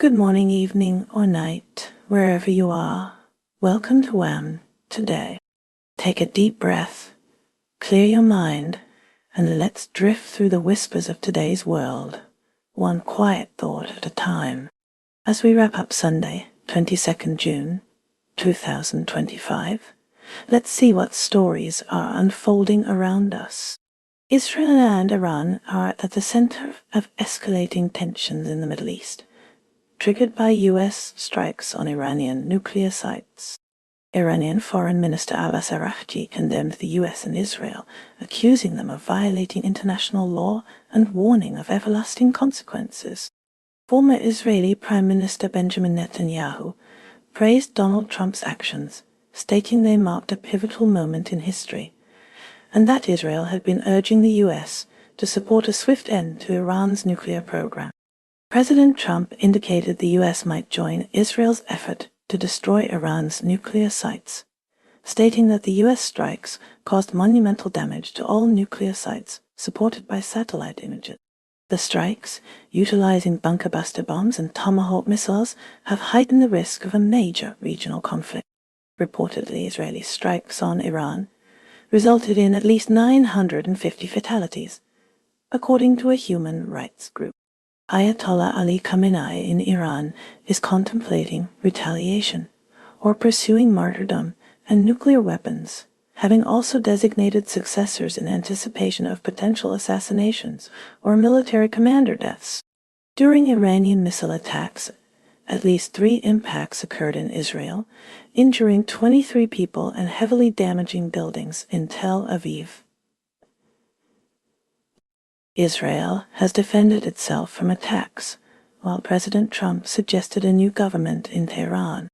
Good morning, evening, or night, wherever you are. Welcome to WHAM today. Take a deep breath, clear your mind, and let's drift through the whispers of today's world, one quiet thought at a time. As we wrap up Sunday, 22nd June, 2025, let's see what stories are unfolding around us. Israel and Iran are at the center of escalating tensions in the Middle East, triggered by U.S. strikes on Iranian nuclear sites. Iranian Foreign Minister Abbas Araghchi condemned the U.S. and Israel, accusing them of violating international law and warning of everlasting consequences. Former Israeli Prime Minister Benjamin Netanyahu praised Donald Trump's actions, stating they marked a pivotal moment in history, and that Israel had been urging the U.S. to support a swift end to Iran's nuclear program. President Trump indicated the U.S. might join Israel's effort to destroy Iran's nuclear sites, stating that the U.S. strikes caused monumental damage to all nuclear sites supported by satellite images. The strikes, utilizing bunker-buster bombs and Tomahawk missiles, have heightened the risk of a major regional conflict. Reportedly, Israeli strikes on Iran resulted in at least 950 fatalities, according to a human rights group. Ayatollah Ali Khamenei in Iran is contemplating retaliation or pursuing martyrdom and nuclear weapons, having also designated successors in anticipation of potential assassinations or military commander deaths. During Iranian missile attacks, at least 3 impacts occurred in Israel, injuring 23 people and heavily damaging buildings in Tel Aviv. Israel has defended itself from attacks, while President Trump suggested a new government in Tehran.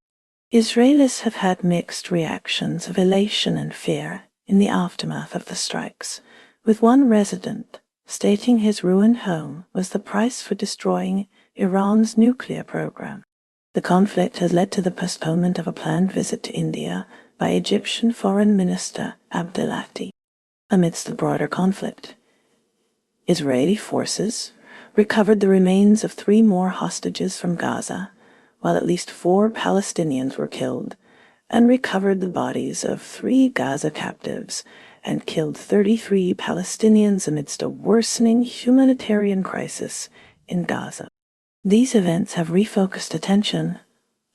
Israelis have had mixed reactions of elation and fear in the aftermath of the strikes, with one resident stating his ruined home was the price for destroying Iran's nuclear program. The conflict has led to the postponement of a planned visit to India by Egyptian Foreign Minister Abdelati. Amidst the broader conflict, Israeli forces recovered the remains of 3 more hostages from Gaza, while at least 4 Palestinians were killed, and recovered the bodies of 3 Gaza captives and killed 33 Palestinians amidst a worsening humanitarian crisis in Gaza. These events have refocused attention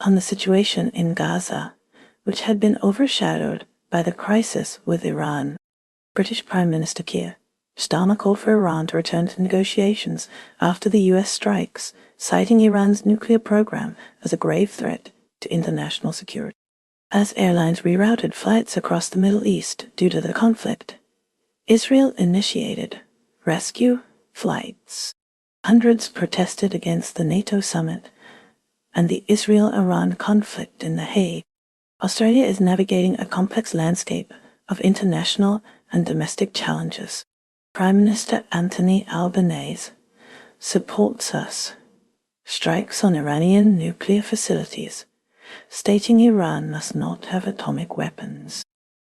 on the situation in Gaza, which had been overshadowed by the crisis with Iran. British Prime Minister Keir Starmer called for Iran to return to negotiations after the U.S. strikes, citing Iran's nuclear program as a grave threat to international security. As airlines rerouted flights across the Middle East due to the conflict, Israel initiated rescue flights. Hundreds protested against the NATO summit and the Israel-Iran conflict in The Hague. Australia is navigating a complex landscape of international and domestic challenges. Prime Minister Anthony Albanese supports us, strikes on Iranian nuclear facilities, stating Iran must not have atomic weapons.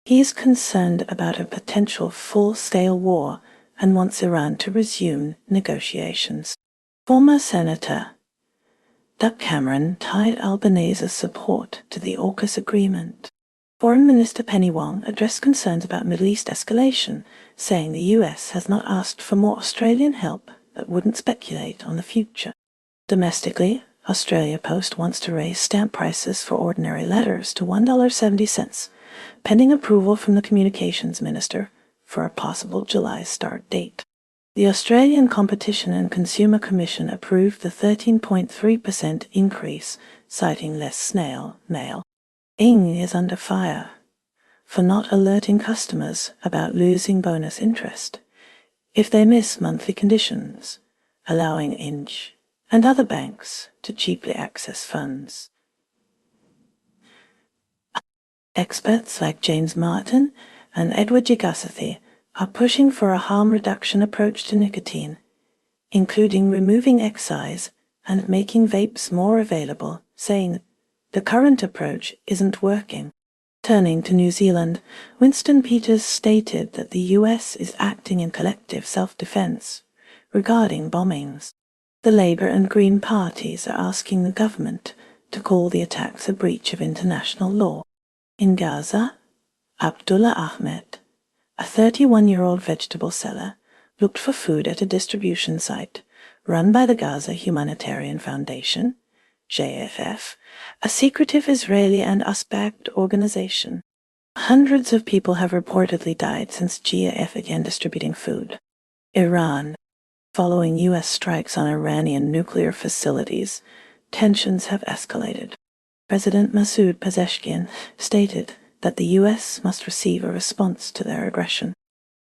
He is concerned about a potential full-scale war and wants Iran to resume negotiations. Former Senator Doug Cameron tied Albanese's support to the AUKUS agreement. Foreign Minister Penny Wong addressed concerns about Middle East escalation, saying the U.S. has not asked for more Australian help but wouldn't speculate on the future. Domestically, Australia Post wants to raise stamp prices for ordinary letters to $1.70, pending approval from the Communications Minister for a possible July start date. The Australian Competition and Consumer Commission approved the 13.3% increase, citing less snail mail. Ing is under fire for not alerting customers about losing bonus interest if they miss monthly conditions, allowing Inch and other banks to cheaply access funds. Experts like James Martin and Edward Gigasathi are pushing for a harm reduction approach to nicotine, including removing excise and making vapes more available, saying the current approach isn't working. Turning to New Zealand, Winston Peters stated that the U.S. is acting in collective self-defense regarding bombings. The Labour and Green parties are asking the government to call the attacks a breach of international law. In Gaza, Abdullah Ahmed, a 31-year-old vegetable seller, looked for food at a distribution site run by the Gaza Humanitarian Foundation, JFF, a secretive Israeli and US-backed organization. Hundreds of people have reportedly died since JFF began distributing food. Iran. Following U.S. strikes on Iranian nuclear facilities, tensions have escalated. President Masoud Pezeshkian stated that the U.S. must receive a response to their aggression.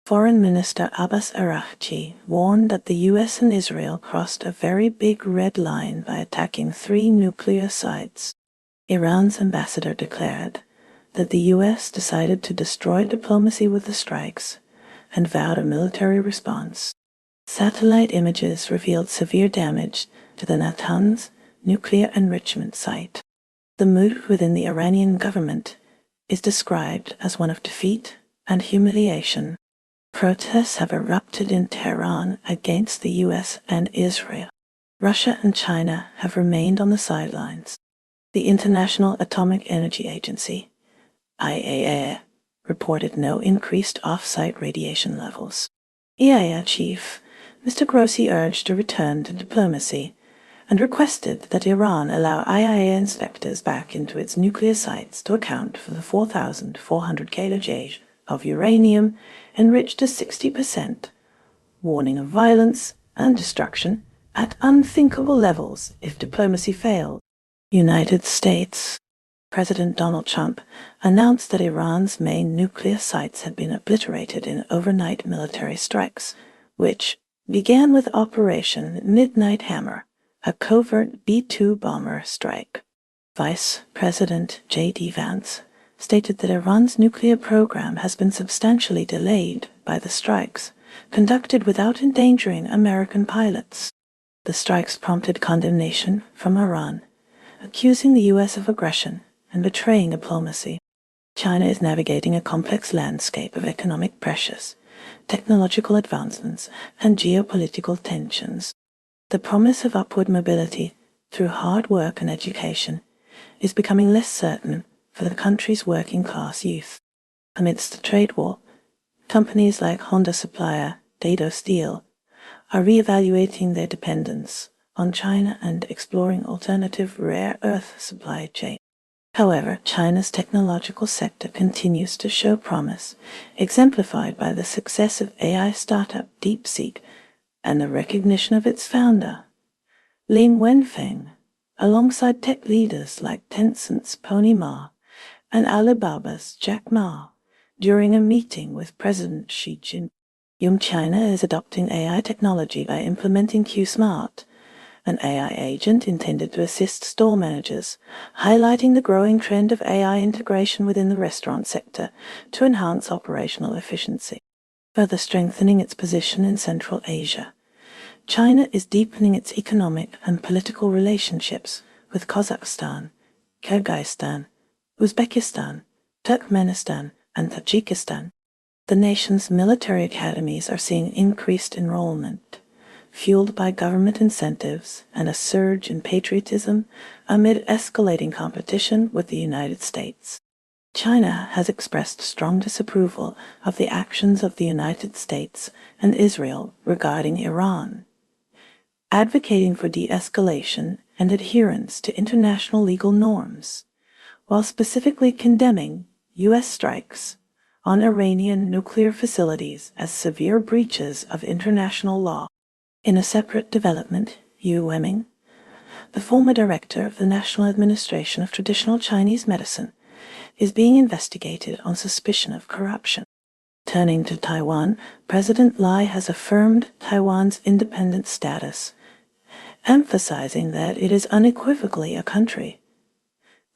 Foreign Minister Abbas Araghchi warned that the U.S. and Israel crossed a very big red line by attacking 3 nuclear sites. Iran's ambassador declared that the U.S. decided to destroy diplomacy with the strikes and vowed a military response. Satellite images revealed severe damage to the Natanz nuclear enrichment site. The mood within the Iranian government is described as one of defeat and humiliation. Protests have erupted in Tehran against the U.S. and Israel. Russia and China have remained on the sidelines. The International Atomic Energy Agency, IAEA, reported no increased off-site radiation levels. IAEA chief Mr. Grossi urged a return to diplomacy and requested that Iran allow IAEA inspectors back into its nuclear sites to account for the 4,400 kilojoules of uranium enriched to 60%, warning of violence and destruction at unthinkable levels if diplomacy failed. United States. President Donald Trump announced that Iran's main nuclear sites had been obliterated in overnight military strikes, which began with Operation Midnight Hammer, a covert B-2 bomber strike. Vice President J.D. Vance stated that Iran's nuclear program has been substantially delayed by the strikes, conducted without endangering American pilots. The strikes prompted condemnation from Iran, accusing the U.S. of aggression and betraying diplomacy. China is navigating a complex landscape of economic pressures, technological advancements, and geopolitical tensions. The promise of upward mobility through hard work and education is becoming less certain for the country's working-class youth. Amidst the trade war, companies like Honda supplier Dado Steel are re-evaluating their dependence on China and exploring alternative rare earth supply chains. However, China's technological sector continues to show promise, exemplified by the success of AI startup DeepSeek and the recognition of its founder, Lin Wenfeng, alongside tech leaders like Tencent's Pony Ma and Alibaba's Jack Ma, during a meeting with President Xi Jinping. China is adopting AI technology by implementing QSmart, an AI agent intended to assist store managers, highlighting the growing trend of AI integration within the restaurant sector to enhance operational efficiency. Further strengthening its position in Central Asia, China is deepening its economic and political relationships with Kazakhstan, Kyrgyzstan, Uzbekistan, Turkmenistan, and Tajikistan. The nation's military academies are seeing increased enrollment, fueled by government incentives and a surge in patriotism amid escalating competition with the United States. China has expressed strong disapproval of the actions of the United States and Israel regarding Iran, advocating for de-escalation and adherence to international legal norms, while specifically condemning U.S. strikes on Iranian nuclear facilities as severe breaches of international law. In a separate development, WHAM, the former director of the National Administration of Traditional Chinese Medicine, is being investigated on suspicion of corruption. Turning to Taiwan, President Lai has affirmed Taiwan's independent status, emphasizing that it is unequivocally a country,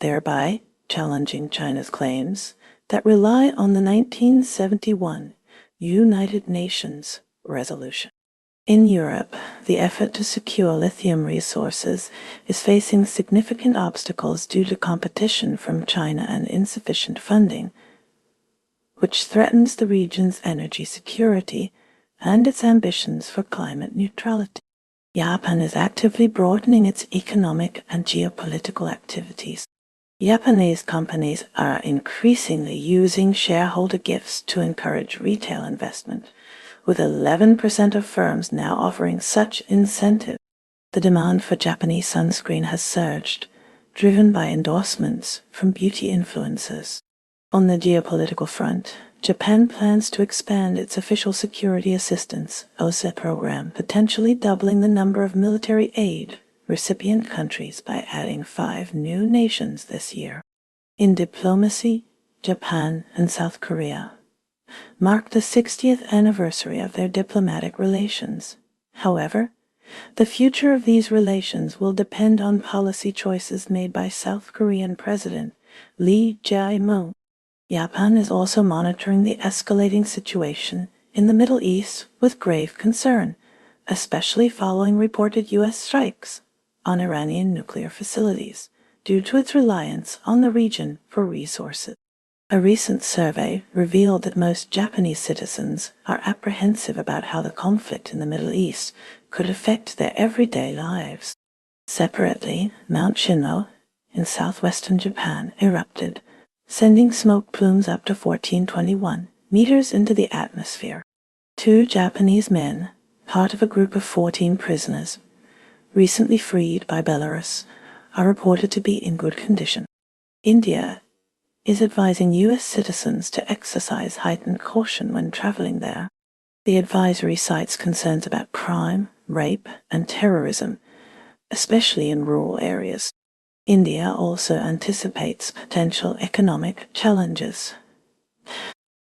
thereby challenging China's claims that rely on the 1971 United Nations resolution. In Europe, the effort to secure lithium resources is facing significant obstacles due to competition from China and insufficient funding, which threatens the region's energy security and its ambitions for climate neutrality. Japan is actively broadening its economic and geopolitical activities. Japanese companies are increasingly using shareholder gifts to encourage retail investment, with 11% of firms now offering such incentives. The demand for Japanese sunscreen has surged, driven by endorsements from beauty influencers. On the geopolitical front, Japan plans to expand its official security assistance (OSA program, potentially doubling the number of military aid recipient countries by adding 5 new nations this year. In diplomacy, Japan and South Korea marked the 60th anniversary of their diplomatic relations. However, the future of these relations will depend on policy choices made by South Korean President Lee Jae-myung. Japan is also monitoring the escalating situation in the Middle East with grave concern, especially following reported U.S. strikes on Iranian nuclear facilities due to its reliance on the region for resources. A recent survey revealed that most Japanese citizens are apprehensive about how the conflict in the Middle East could affect their everyday lives. Separately, Mount Shinto in southwestern Japan erupted, sending smoke plumes up to 1421 meters into the atmosphere. 2 Japanese men, part of a group of 14 prisoners, recently freed by Belarus, are reported to be in good condition. India is advising U.S. citizens to exercise heightened caution when traveling there. The advisory cites concerns about crime, rape, and terrorism, especially in rural areas. India also anticipates potential economic challenges.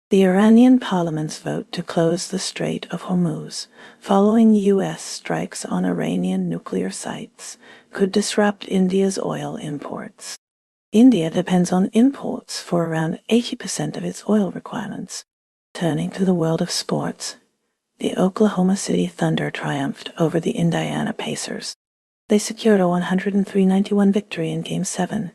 The Iranian parliament's vote to close the Strait of Hormuz, following U.S. strikes on Iranian nuclear sites, could disrupt India's oil imports. India depends on imports for around 80% of its oil requirements. Turning to the world of sports, the Oklahoma City Thunder triumphed over the Indiana Pacers. They secured a 103-91 victory in Game 7,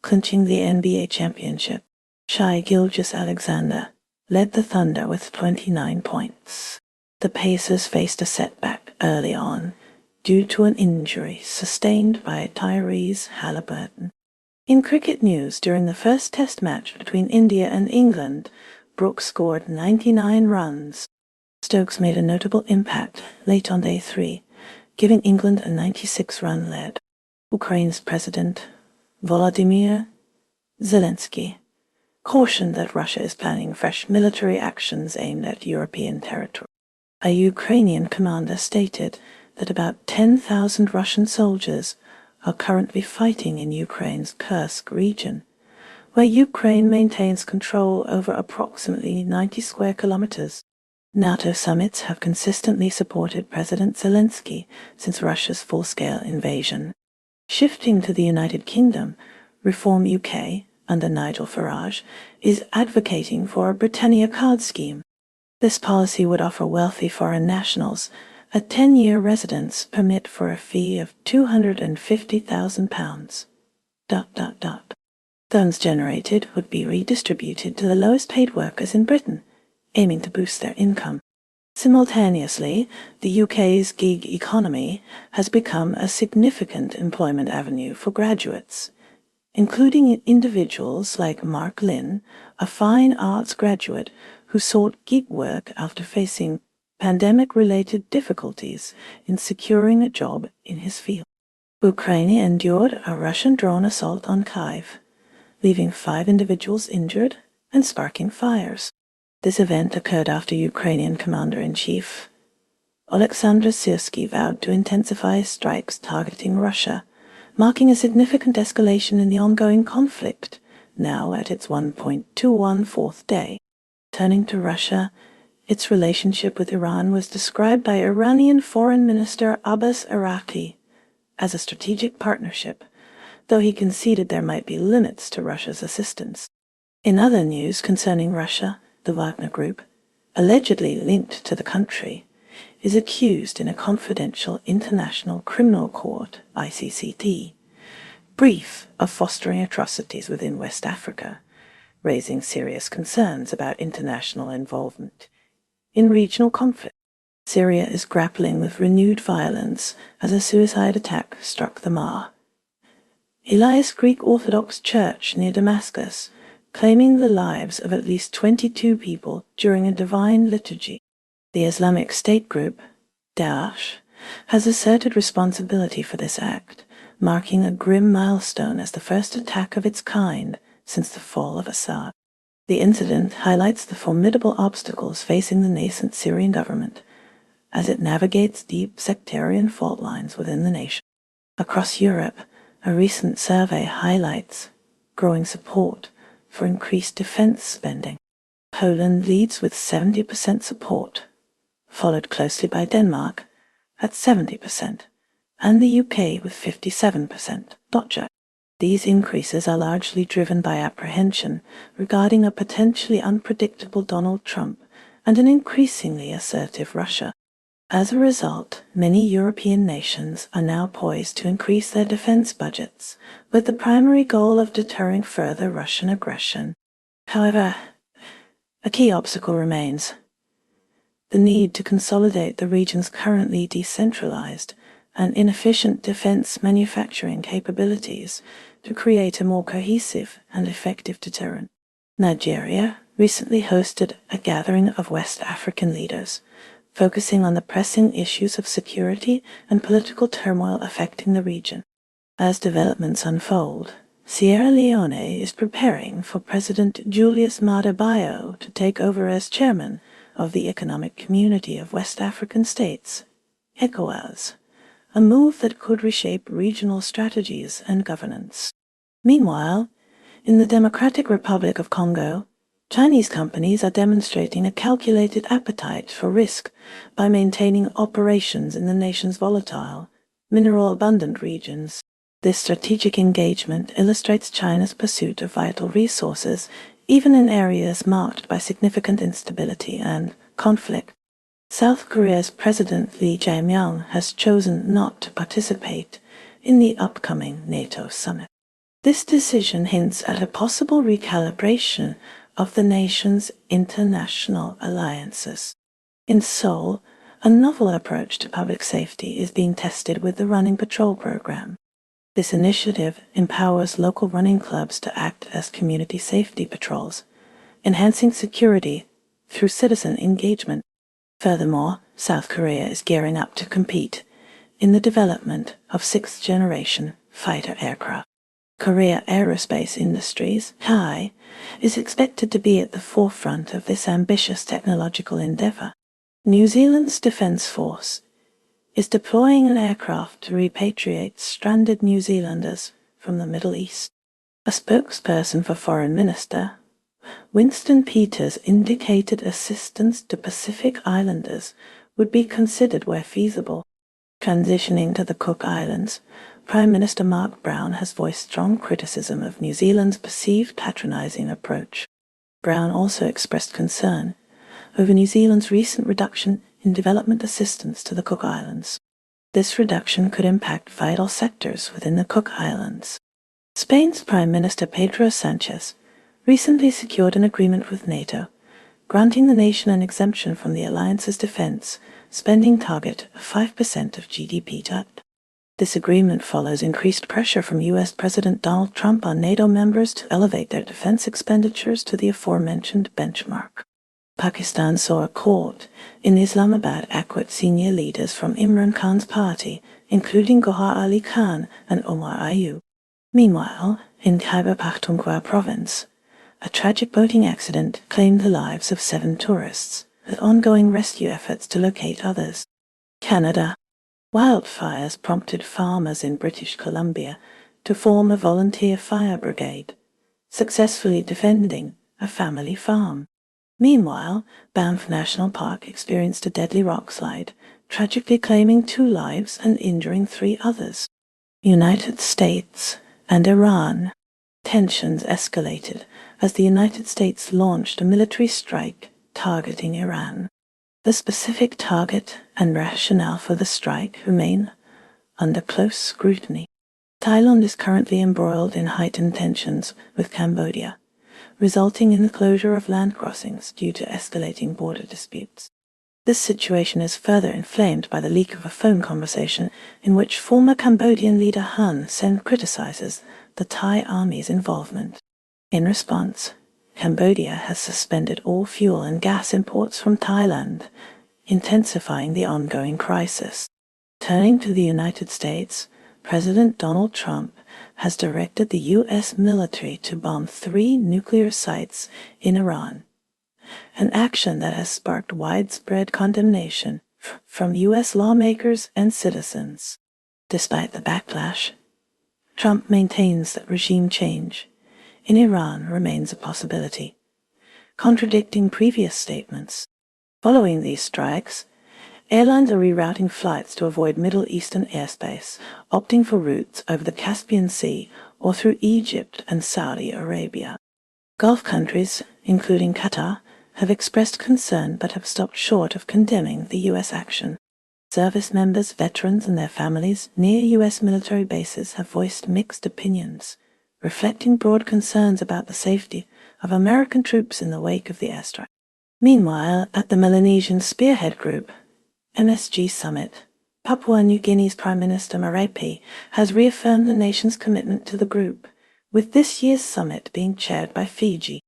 clinching the NBA championship. Shai Gilgeous-Alexander led the Thunder with 29 points. The Pacers faced a setback early on due to an injury sustained by Tyrese Halliburton. In cricket news, during the first Test match between India and England, Brooks scored 99 runs. Stokes made a notable impact late on day 3, giving England a 96-run lead. Ukraine's President Volodymyr Zelensky cautioned that Russia is planning fresh military actions aimed at European territory. A Ukrainian commander stated that about 10,000 Russian soldiers are currently fighting in Ukraine's Kursk region, where Ukraine maintains control over approximately 90 square kilometers. NATO summits have consistently supported President Zelensky since Russia's full-scale invasion. Shifting to the United Kingdom, Reform UK, under Nigel Farage, is advocating for a Britannia card scheme. This policy would offer wealthy foreign nationals a 10-year residence permit for a fee of £250,000. Funds generated would be redistributed to the lowest-paid workers in Britain, aiming to boost their income. Simultaneously, the UK's gig economy has become a significant employment avenue for graduates, including individuals like Mark Lynn, a fine arts graduate who sought gig work after facing pandemic-related difficulties in securing a job in his field. Ukraine endured a Russian drone assault on Kyiv, leaving 5 individuals injured and sparking fires. This event occurred after Ukrainian Commander-in-Chief Oleksandr Syrsky vowed to intensify strikes targeting Russia, marking a significant escalation in the ongoing conflict, now at its 1.214th day. Turning to Russia, its relationship with Iran was described by Iranian Foreign Minister Abbas Araqi as a strategic partnership, though he conceded there might be limits to Russia's assistance. In other news concerning Russia, the Wagner Group, allegedly linked to the country, is accused in a confidential International Criminal Court (ICCT) brief of fostering atrocities within West Africa, raising serious concerns about international involvement in regional conflict. Syria is grappling with renewed violence as a suicide attack struck the Mar. Elias Greek Orthodox Church near Damascus, claiming the lives of at least 22 people during a divine liturgy. The Islamic State group, Daesh, has asserted responsibility for this act, marking a grim milestone as the first attack of its kind since the fall of Assad. The incident highlights the formidable obstacles facing the nascent Syrian government as it navigates deep sectarian fault lines within the nation. Across Europe, a recent survey highlights growing support for increased defense spending. Poland leads with 70% support, followed closely by Denmark at 70%, and the UK with 57%. These increases are largely driven by apprehension regarding a potentially unpredictable Donald Trump and an increasingly assertive Russia. As a result, many European nations are now poised to increase their defense budgets, with the primary goal of deterring further Russian aggression. However, a key obstacle remains: the need to consolidate the region's currently decentralized and inefficient defense manufacturing capabilities to create a more cohesive and effective deterrent. Nigeria recently hosted a gathering of West African leaders, focusing on the pressing issues of security and political turmoil affecting the region. As developments unfold, Sierra Leone is preparing for President Julius Maada Bio to take over as chairman of the Economic Community of West African States, ECOWAS, a move that could reshape regional strategies and governance. Meanwhile, in the Democratic Republic of Congo, Chinese companies are demonstrating a calculated appetite for risk by maintaining operations in the nation's volatile, mineral-abundant regions. This strategic engagement illustrates China's pursuit of vital resources, even in areas marked by significant instability and conflict. South Korea's President Lee Jae-myung has chosen not to participate in the upcoming NATO summit. This decision hints at a possible recalibration of the nation's international alliances. In Seoul, a novel approach to public safety is being tested with the Running Patrol program. This initiative empowers local running clubs to act as community safety patrols, enhancing security through citizen engagement. Furthermore, South Korea is gearing up to compete in the development of sixth-generation fighter aircraft. Korea Aerospace Industries, KAI, is expected to be at the forefront of this ambitious technological endeavor. New Zealand's Defence Force is deploying an aircraft to repatriate stranded New Zealanders from the Middle East. A spokesperson for Foreign Minister Winston Peters indicated assistance to Pacific Islanders would be considered where feasible. Transitioning to the Cook Islands, Prime Minister Mark Brown has voiced strong criticism of New Zealand's perceived patronizing approach. Brown also expressed concern over New Zealand's recent reduction in development assistance to the Cook Islands. This reduction could impact vital sectors within the Cook Islands. Spain's Prime Minister Pedro Sánchez recently secured an agreement with NATO, granting the nation an exemption from the alliance's defense spending target of 5% of GDP. This agreement follows increased pressure from U.S. President Donald Trump on NATO members to elevate their defense expenditures to the aforementioned benchmark. Pakistan saw a court in Islamabad acquit senior leaders from Imran Khan's party, including Gohar Ali Khan and Omar Ayub. Meanwhile, in Khyber Pakhtunkhwa province, a tragic boating accident claimed the lives of 7 tourists, with ongoing rescue efforts to locate others. Canada. Wildfires prompted farmers in British Columbia to form a volunteer fire brigade, successfully defending a family farm. Meanwhile, Banff National Park experienced a deadly rock slide, tragically claiming 2 lives and injuring 3 others. United States and Iran. Tensions escalated as the United States launched a military strike targeting Iran. The specific target and rationale for the strike remain under close scrutiny. Thailand is currently embroiled in heightened tensions with Cambodia, resulting in the closure of land crossings due to escalating border disputes. This situation is further inflamed by the leak of a phone conversation in which former Cambodian leader Hun Sen criticizes the Thai army's involvement. In response, Cambodia has suspended all fuel and gas imports from Thailand, intensifying the ongoing crisis. Turning to the United States, President Donald Trump has directed the U.S. military to bomb 3 nuclear sites in Iran, an action that has sparked widespread condemnation from U.S. lawmakers and citizens. Despite the backlash, Trump maintains that regime change in Iran remains a possibility, contradicting previous statements. Following these strikes, airlines are rerouting flights to avoid Middle Eastern airspace, opting for routes over the Caspian Sea or through Egypt and Saudi Arabia. Gulf countries, including Qatar, have expressed concern but have stopped short of condemning the U.S. action. Service members, veterans, and their families near U.S. military bases have voiced mixed opinions, reflecting broad concerns about the safety of American troops in the wake of the airstrike. Meanwhile, at the Melanesian Spearhead Group, MSG Summit, Papua New Guinea's Prime Minister Marape has reaffirmed the nation's commitment to the group, with this year's summit being chaired by Fiji.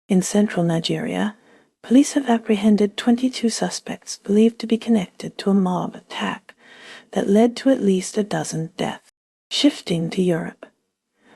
In central Nigeria, police have apprehended 22 suspects believed to be connected to a mob attack that led to at least a dozen deaths. Shifting to Europe,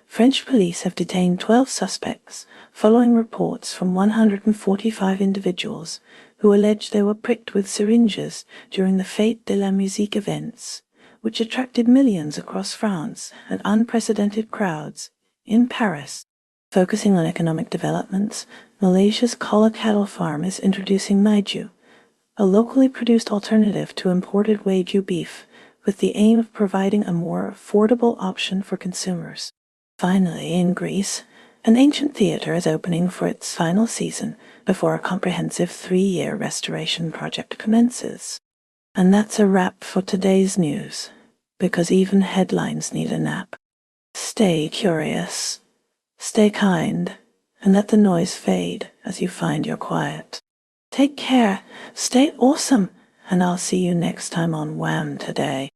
French police have detained 12 suspects following reports from 145 individuals who allege they were pricked with syringes during the Fête de la Musique events, which attracted millions across France and unprecedented crowds in Paris. Focusing on economic developments, Malaysia's Kola Cattle Farm is introducing Maiju, a locally produced alternative to imported Wagyu beef, with the aim of providing a more affordable option for consumers. Finally, in Greece, an ancient theater is opening for its final season before a comprehensive 3-year restoration project commences. And that's a wrap for today's news, because even headlines need a nap. Stay curious, stay kind, and let the noise fade as you find your quiet. Take care, stay awesome, and I'll see you next time on WHAM Today.